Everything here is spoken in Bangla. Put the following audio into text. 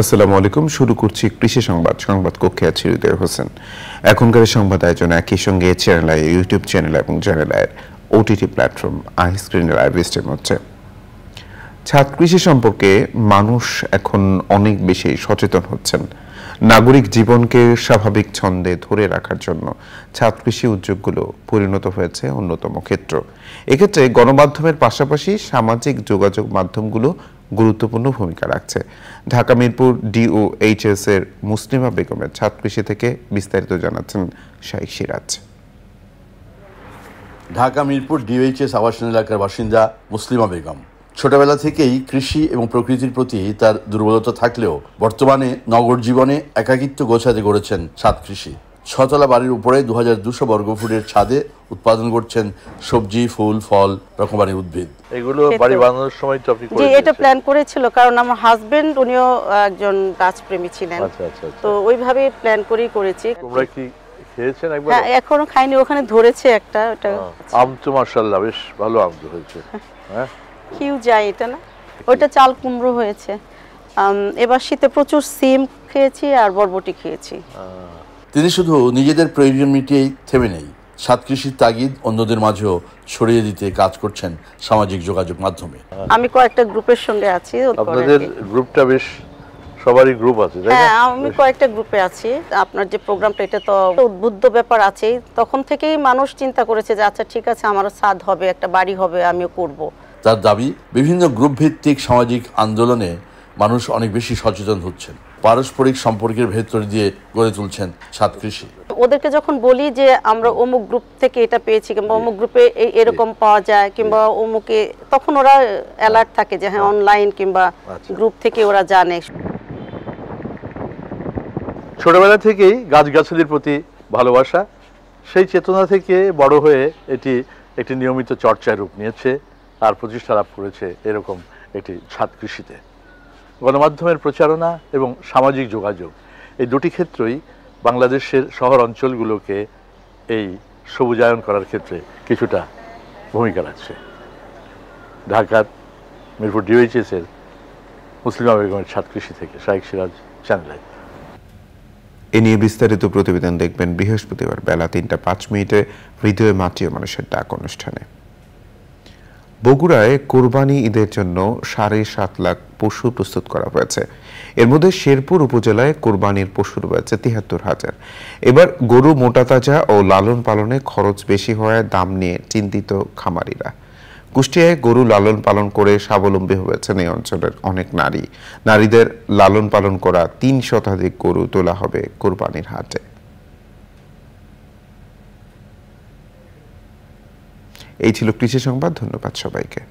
আসসালামু আলাইকুম। শুরু করছি কৃষি সংবাদ। সংবাদ কক্ষে আছে হৃদয় হোসেন। এখনকার সংবাদ আয়োজন একই সঙ্গে চ্যানেল আই, ইউটিউব চ্যানেল এবং channel I OTT platform I স্ক্রিনে লাইভ স্ট্রিম হচ্ছে। ছাদ কৃষি সম্পর্কে মানুষ এখন অনেক বেশি সচেতন হচ্ছেন। নাগরিক জীবনকে স্বাভাবিক ছন্দে ধরে রাখার জন্য ছাদ কৃষি উদ্যোগগুলো পরিণত হয়েছে অন্যতম ক্ষেত্র। এক্ষেত্রে গণমাধ্যমের পাশাপাশি সামাজিক যোগাযোগ মাধ্যমগুলো গুরুত্বপূর্ণ ভূমিকা রাখছে। ঢাকা মিরপুর ডিওএইচএস এর মুসলিমা বেগমের ছাদ কৃষি থেকে বিস্তারিত জানাচ্ছেন শাইখ সিরাজ। ঢাকা মিরপুর ডিওএইচএস আবাসন এলাকার বাসিন্দা মুসলিমা বেগম ছোটবেলা থেকেই কৃষি এবং প্রকৃতির প্রতি তার দুর্বলতা থাকলেও বর্তমানে নগর জীবনে একাকিত্ব গোছাতে গড়েছেন ছাদ কৃষি। ছতলা বাড়ির উপরে 2200 বর্গফুটের ছাদে উৎপাদন করছেন সবজি, ফুল, ফল, রকমারি উদ্ভিদ। এগুলো বাড়ি বানানোর সময় তো আপনি জি, এটা প্ল্যান করেছিল, কারণ আমার হাজবেন্ড উনিও একজন গাছপ্রেমী ছিলেন। তো ওইভাবে প্ল্যান করেই করেছি। তোমরা কি খেয়েছেন একবার? হ্যাঁ, এখনো খাইনি, ওখানে ধরেছে একটা। ওটা আম তো মাশাআল্লাহ বেশ ভালো আম হয়েছে। হ্যাঁ, কিউ যায় এটা না, ওটা চাল কুমড়ো হয়েছে। এবার শীতে প্রচুর সিম খেয়েছি আর বরবটি খেয়েছি। তিনি শুধু নিজেদের প্রয়োজন মিটিয়েই থেমে নেই, ছাদ কৃষির তাগিদ অন্যদের মাঝেও ছড়িয়ে দিতে কাজ করছেন সামাজিক যোগাযোগ মাধ্যমে। আমি কয়েকটা গ্রুপের সঙ্গে আছি। আপনাদের গ্রুপটা বেশ সবারই গ্রুপ আছে, তাই না? হ্যাঁ, আমি কয়েকটা গ্রুপে আছি। আপনার যে প্রোগ্রামটা, এটা তো উদ্বুদ্ধ ব্যাপার আছে। তখন থেকেই মানুষ চিন্তা করেছে যে আচ্ছা ঠিক আছে, আমারও ছাদ হবে, একটা বাড়ি হবে, আমিও করব। তার দাবি, বিভিন্ন গ্রুপ ভিত্তিক সামাজিক আন্দোলনে মানুষ অনেক বেশি সচেতন হচ্ছেন, পারস্পরিক সম্পর্কের ভেতর দিয়ে গড়ে তুলছেন ছাদ কৃষি। ওদেরকে যখন বলি যে আমরা অমুক গ্রুপ থেকে এটা পেয়েছি, কিংবা অমুক গ্রুপে এরকম পাওয়া যায়, কিংবা অমুকে, তখন ওরা অ্যালার্ট থাকে যে হ্যাঁ অনলাইন কিংবা গ্রুপ থেকে ওরা জানে। ছোটবেলা থেকেই গাছগাছালির প্রতি ভালোবাসা, সেই চেতনা থেকে বড় হয়ে এটি একটি নিয়মিত চর্চায় রূপ নিয়েছে আর প্রতিষ্ঠা লাভ করেছে এরকম একটি ছাদ কৃষিতে। গণমাধ্যমের প্রচারণা এবং সামাজিক যোগাযোগ, এই দুটি ক্ষেত্রেই বাংলাদেশের শহর অঞ্চলগুলোকে এই সবুজায়ন করার ক্ষেত্রে কিছুটা ভূমিকা রাখছে। ঢাকার মিরপুর ডিওএইচএস এর মুসলিমা বেগমের ছাদ কৃষি থেকে শাইখ সিরাজ, চ্যানেল আই। এ নিয়ে বিস্তারিত প্রতিবেদন দেখবেন বৃহস্পতিবার বেলা 3:05 হৃদয়ে মাটিও মানুষের ডাক অনুষ্ঠানে। বগুড়ায় কোরবানি ঈদের জন্য 7.5 লাখ পশু প্রস্তুত করা হয়েছে। এর মধ্যে শেরপুর উপজেলায় কোরবানির পশু রয়েছে 73,000। এবার গরু মোটা তাজা ও লালন পালনে খরচ বেশি হওয়ায় দাম নিয়ে চিন্তিত খামারিরা। কুষ্টিয়ায় গরু লালন পালন করে স্বাবলম্বী হয়েছেন এই অঞ্চলের অনেক নারী। নারীদের লালন পালন করা 3 শতাধিক গরু তোলা হবে কোরবানির হাটে। এই ছিল কৃষি সংবাদ। ধন্যবাদ সবাইকে।